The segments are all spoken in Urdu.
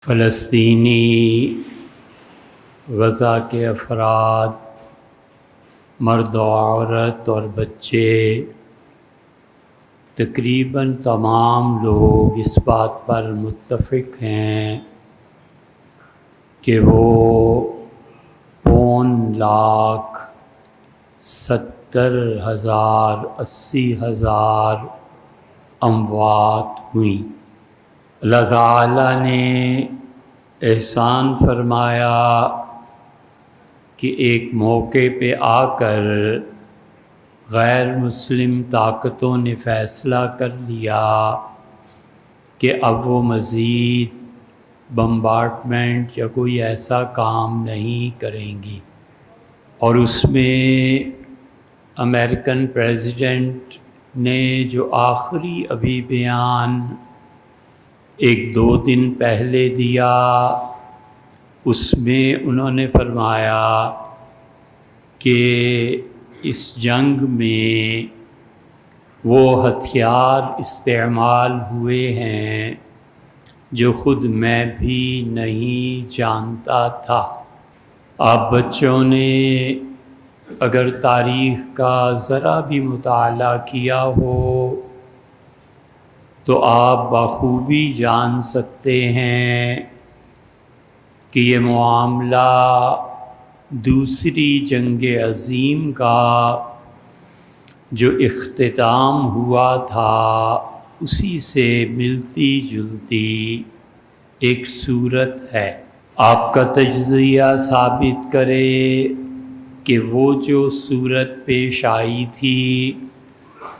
فلسطینی غزہ کے افراد، مرد و عورت اور بچے، تقریباً تمام لوگ اس بات پر متفق ہیں کہ وہ 5,70,000 80,000 اموات ہوئیں۔ اللہ تعالیٰ نے احسان فرمایا کہ ایک موقع پہ آ کر غیر مسلم طاقتوں نے فیصلہ کر لیا کہ اب وہ مزید بمبارڈمنٹ یا کوئی ایسا کام نہیں کریں گی، اور اس میں امریکن پریزیڈنٹ نے جو آخری ابھی بیان 1-2 دن پہلے دیا، اس میں انہوں نے فرمایا کہ اس جنگ میں وہ ہتھیار استعمال ہوئے ہیں جو خود میں بھی نہیں جانتا تھا۔ آپ بچوں نے اگر تاریخ کا ذرا بھی مطالعہ کیا ہو تو آپ بخوبی جان سکتے ہیں کہ یہ معاملہ دوسری جنگ عظیم کا جو اختتام ہوا تھا اسی سے ملتی جلتی ایک صورت ہے۔ آپ کا تجزیہ ثابت کرے کہ وہ جو صورت پیش آئی تھی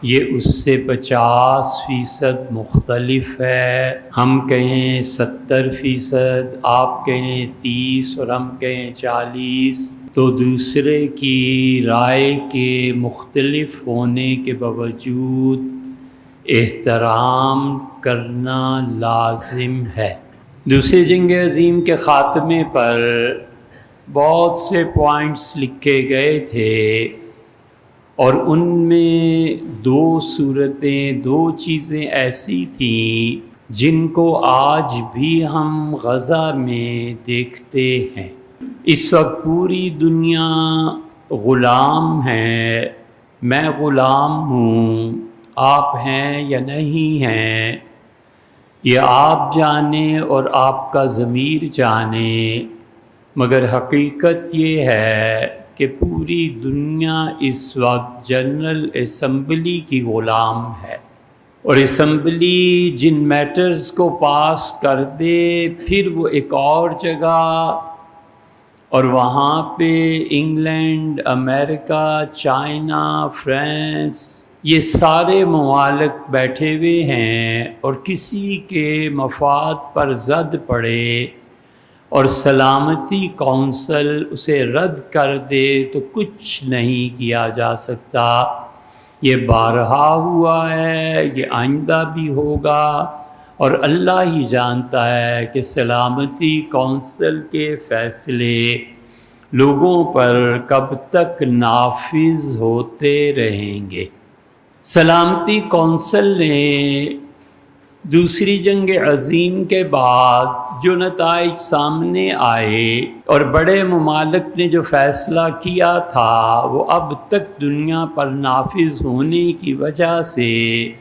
یہ اس سے 50% مختلف ہے۔ ہم کہیں 70%، آپ کہیں 30 اور ہم کہیں 40، تو دوسرے کی رائے کے مختلف ہونے کے باوجود احترام کرنا لازم ہے۔ دوسری جنگ عظیم کے خاتمے پر بہت سے پوائنٹس لکھے گئے تھے، اور ان میں 2 صورتیں، 2 چیزیں ایسی تھیں جن کو آج بھی ہم غزہ میں دیکھتے ہیں۔ اس وقت پوری دنیا غلام ہے، میں غلام ہوں، آپ ہیں یا نہیں ہیں یہ آپ جانیں اور آپ کا ضمیر جانے، مگر حقیقت یہ ہے کہ پوری دنیا اس وقت جنرل اسمبلی کی غلام ہے، اور اسمبلی جن میٹرز کو پاس کر دے پھر وہ ایک اور جگہ، اور وہاں پہ انگلینڈ، امریکہ، چائنا، فرانس، یہ سارے ممالک بیٹھے ہوئے ہیں، اور کسی کے مفاد پر زد پڑے اور سلامتی کونسل اسے رد کر دے تو کچھ نہیں کیا جا سکتا۔ یہ بارہا ہوا ہے، یہ آئندہ بھی ہوگا، اور اللہ ہی جانتا ہے کہ سلامتی کونسل کے فیصلے لوگوں پر کب تک نافذ ہوتے رہیں گے۔ سلامتی کونسل نے دوسری جنگ عظیم کے بعد جو نتائج سامنے آئے اور بڑے ممالک نے جو فیصلہ کیا تھا وہ اب تک دنیا پر نافذ ہونے کی وجہ سے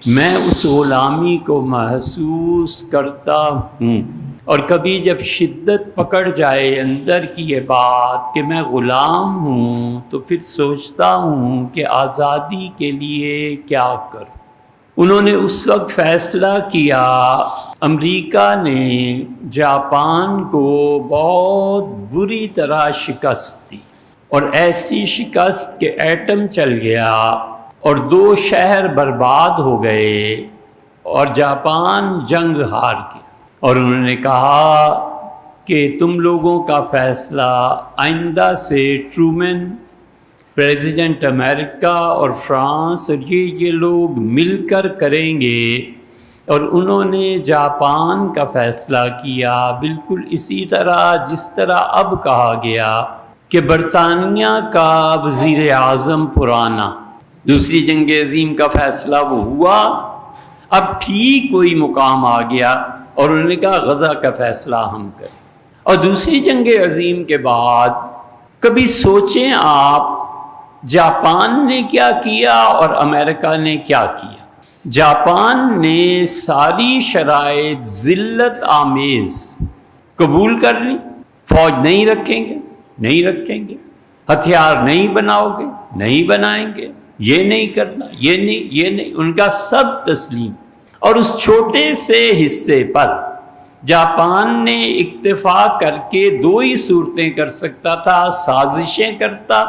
میں اس غلامی کو محسوس کرتا ہوں، اور کبھی جب شدت پکڑ جائے اندر کی یہ بات کہ میں غلام ہوں تو پھر سوچتا ہوں کہ آزادی کے لیے کیا کروں۔ انہوں نے اس وقت فیصلہ کیا، امریکہ نے جاپان کو بہت بری طرح شکست دی، اور ایسی شکست کہ ایٹم چل گیا اور 2 شہر برباد ہو گئے اور جاپان جنگ ہار گیا، اور انہوں نے کہا کہ تم لوگوں کا فیصلہ آئندہ سے ٹرومن، پریزیڈنٹ امریکہ اور فرانس اور یہ لوگ مل کر کریں گے، اور انہوں نے جاپان کا فیصلہ کیا بالکل اسی طرح جس طرح اب کہا گیا کہ برطانیہ کا وزیر اعظم پرانا، دوسری جنگ عظیم کا فیصلہ وہ ہوا، اب ٹھیک وہی مقام آ گیا، اور انہوں نے کہا غزہ کا فیصلہ ہم کریں۔ اور دوسری جنگ عظیم کے بعد کبھی سوچیں آپ جاپان نے کیا کیا اور امریکہ نے کیا کیا۔ جاپان نے ساری شرائط ذلت آمیز قبول کر لی، فوج نہیں رکھیں گے، ہتھیار نہیں بناؤ گے، نہیں بنائیں گے، یہ نہیں کرنا، یہ نہیں، ان کا سب تسلیم۔ اور اس چھوٹے سے حصے پر جاپان نے اکتفا کر کے دو ہی صورتیں کر سکتا تھا، سازشیں کرتا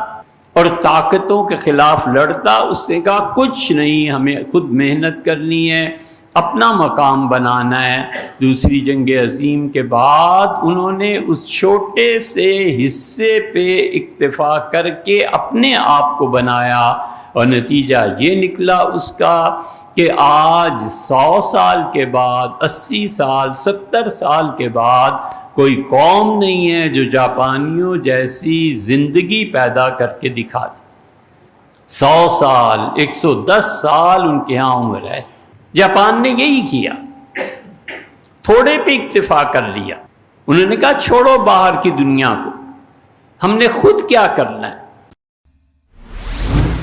اور طاقتوں کے خلاف لڑتا۔ اس سے کہا کچھ نہیں، ہمیں خود محنت کرنی ہے، اپنا مقام بنانا ہے۔ دوسری جنگ عظیم کے بعد انہوں نے اس چھوٹے سے حصے پہ اکتفا کر کے اپنے آپ کو بنایا، اور نتیجہ یہ نکلا اس کا کہ آج 100 سال کے بعد، 80 سال، 70 سال کے بعد کوئی قوم نہیں ہے جو جاپانیوں جیسی زندگی پیدا کر کے دکھا دے۔ 100 سال، 110 سال ان کے ہاں عمر ہے۔ جاپان نے یہی کیا، تھوڑے پہ اکتفا کر لیا۔ انہوں نے کہا چھوڑو باہر کی دنیا کو، ہم نے خود کیا کرنا ہے۔